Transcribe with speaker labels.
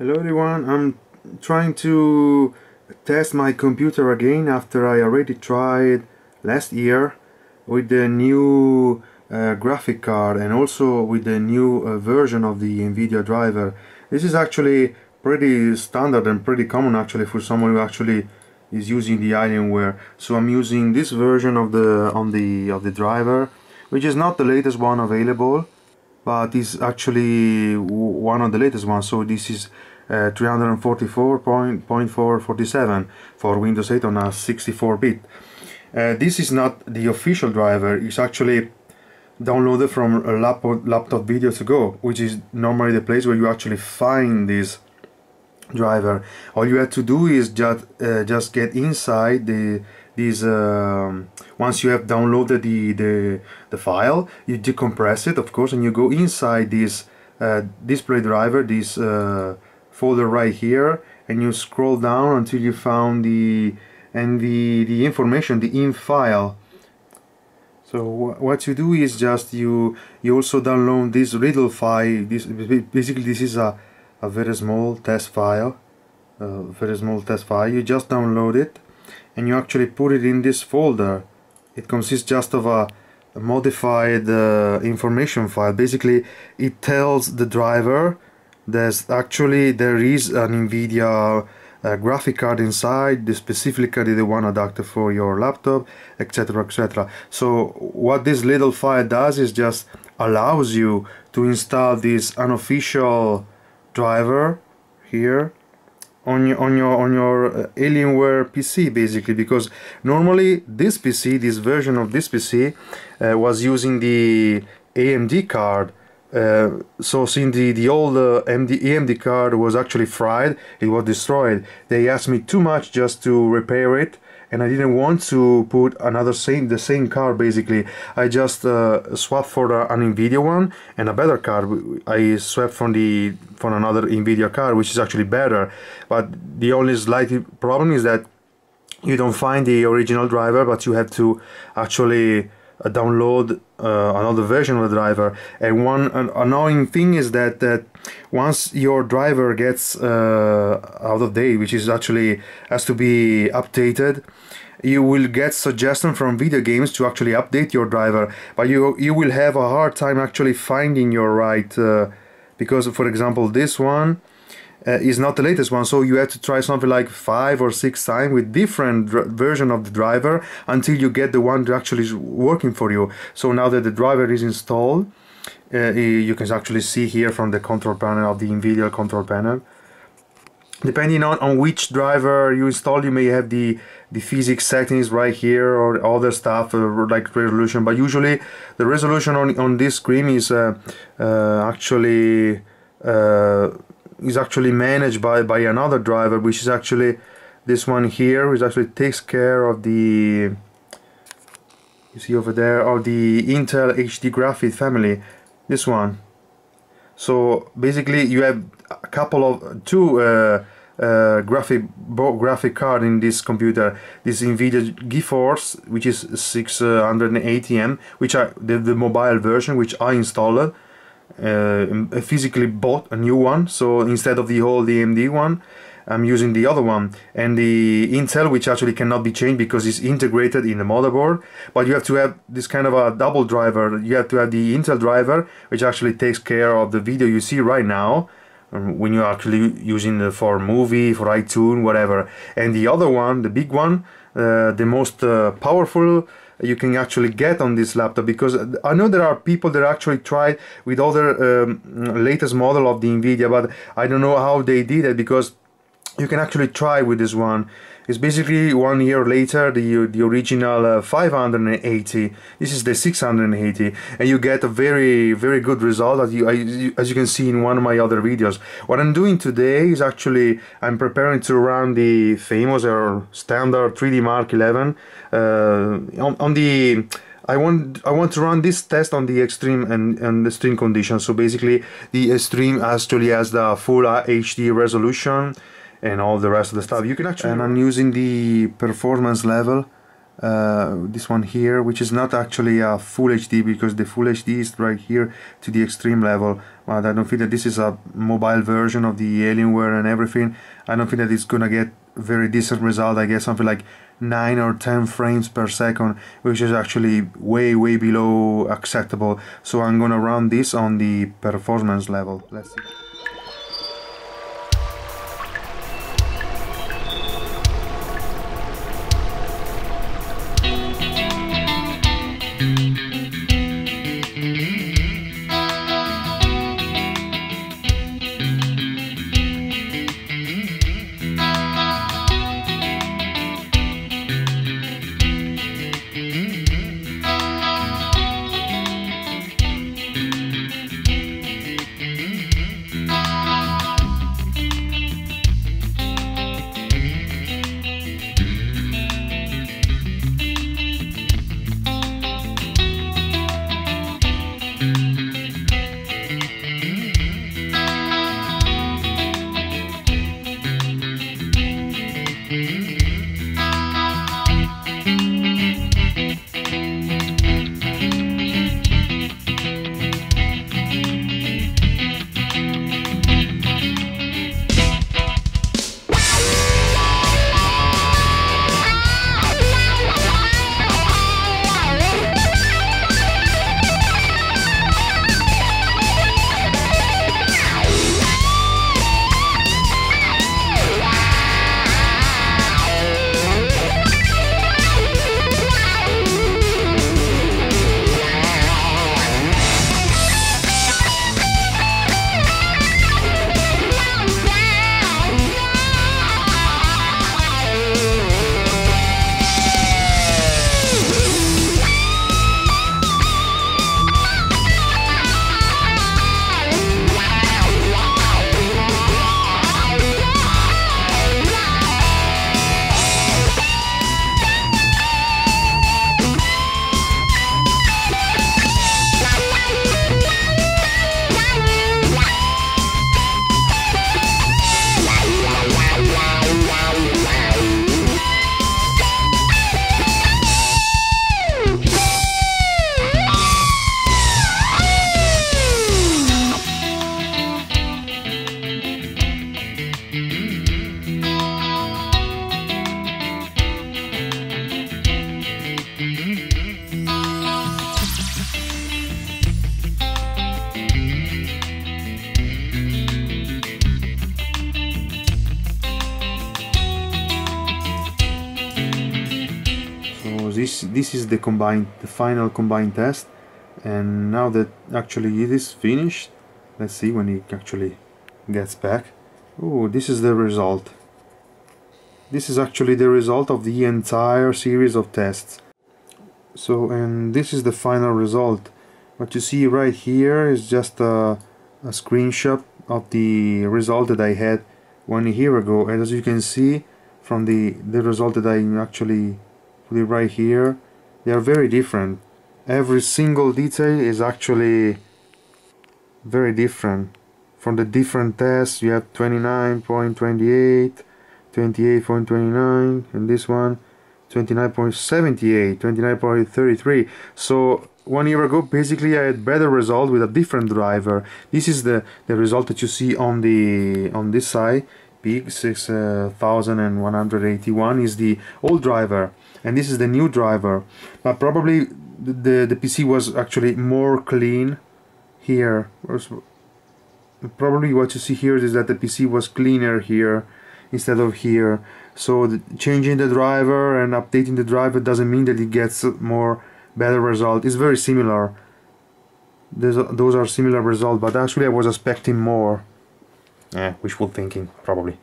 Speaker 1: Hello everyone, I'm trying to test my computer again after I already tried last year with the new graphic card and also with the new version of the Nvidia driver. This is actually pretty standard and pretty common actually for someone who actually is using the Alienware. So I'm using this version of the driver, which is not the latest one available, but is actually one of the latest ones. So this is 344.447 for Windows 8 on a 64-bit. This is not the official driver. It's actually downloaded from a laptop videos ago, which is normally the place where you actually find this driver. All you have to do is just get inside once you have downloaded the file, you decompress it, of course, and you go inside this display driver, this folder right here, and you scroll down until you found the information, the in file. So what you do is just you also download this little file. Basically this is a very small test file. You just download it and you actually put it in this folder. It consists just of a modified information file. Basically it tells the driver there is an Nvidia graphic card inside, specifically the one adapted for your laptop, etc, etc. So what this little file does is just allows you to install this unofficial driver here on your Alienware PC, basically, because normally this version of this PC was using the AMD card. So since the old AMD card was actually fried, it was destroyed, they asked me too much just to repair it, and I didn't want to put the same card. Basically I just swapped for an Nvidia one and a better card. I swapped for another Nvidia card, which is actually better, but the only slight problem is that you don't find the original driver, but you have to actually download another version of the driver. And one annoying thing is that once your driver gets out of date, which is actually has to be updated, you will get suggestion from video games to actually update your driver, but you will have a hard time actually finding your right because, for example, this one is not the latest one, so you have to try something like 5 or 6 times with different version of the driver until you get the one that actually is working for you. So now that the driver is installed, you can actually see here from the control panel of the Nvidia control panel, depending on which driver you install, you may have the physics settings right here or other stuff like resolution, but usually the resolution on this screen is actually managed by another driver, which is actually this one here, which actually takes care of the, you see over there, of the Intel HD graphics family, this one. So basically you have a couple of two graphic card in this computer. This Nvidia Geforce, which is 680M, which are the mobile version, which I installed. Physically bought a new one, so instead of the old AMD one, I'm using the other one, and the Intel, which actually cannot be changed because it's integrated in the motherboard. But you have to have this kind of a double driver. You have to have the Intel driver, which actually takes care of the video you see right now when you're actually using it for movie, for iTunes, whatever. And the other one, the big one, the most powerful you can actually get on this laptop, because I know there are people that actually tried with other latest model of the Nvidia, but I don't know how they did it, because you can actually try with this one. It's basically 1 year later the original 580. This is the 680, and you get a very good result, as you can see in one of my other videos. What I'm doing today is actually I'm preparing to run the famous or standard 3DMARK 11 I want to run this test on the extreme and the extreme conditions. So basically the extreme actually has the full HD resolution and all the rest of the stuff. You can actually, and I'm using the performance level this one here, which is not actually a full HD, because the full HD is right here to the extreme level. But I don't think that this is a mobile version of the Alienware and everything. I don't think that it's gonna get very decent result. I guess something like 9 or 10 frames per second, which is actually way below acceptable. So I'm gonna run this on the performance level. Let's see. This is the final combined test, and now that actually it is finished, let's see when it actually gets back. Oh, this is the result. This is actually the result of the entire series of tests. So, and this is the final result. What you see right here is just a screenshot of the result that I had 1 year ago, and as you can see from the result that I actually put it right here, they are very different. Every single detail is actually very different. From the different tests, you have 29.28, 28.29, and this one 29.78, 29.33. So 1 year ago, basically, I had better result with a different driver. This is the result that you see on this side. Big 6181 is the old driver, and this is the new driver. But probably the PC was actually more clean here. Probably what you see here is that the PC was cleaner here instead of here. So changing the driver and updating the driver doesn't mean that it gets better result. It's very similar. Those are similar results, but actually I was expecting more. Wishful thinking, probably.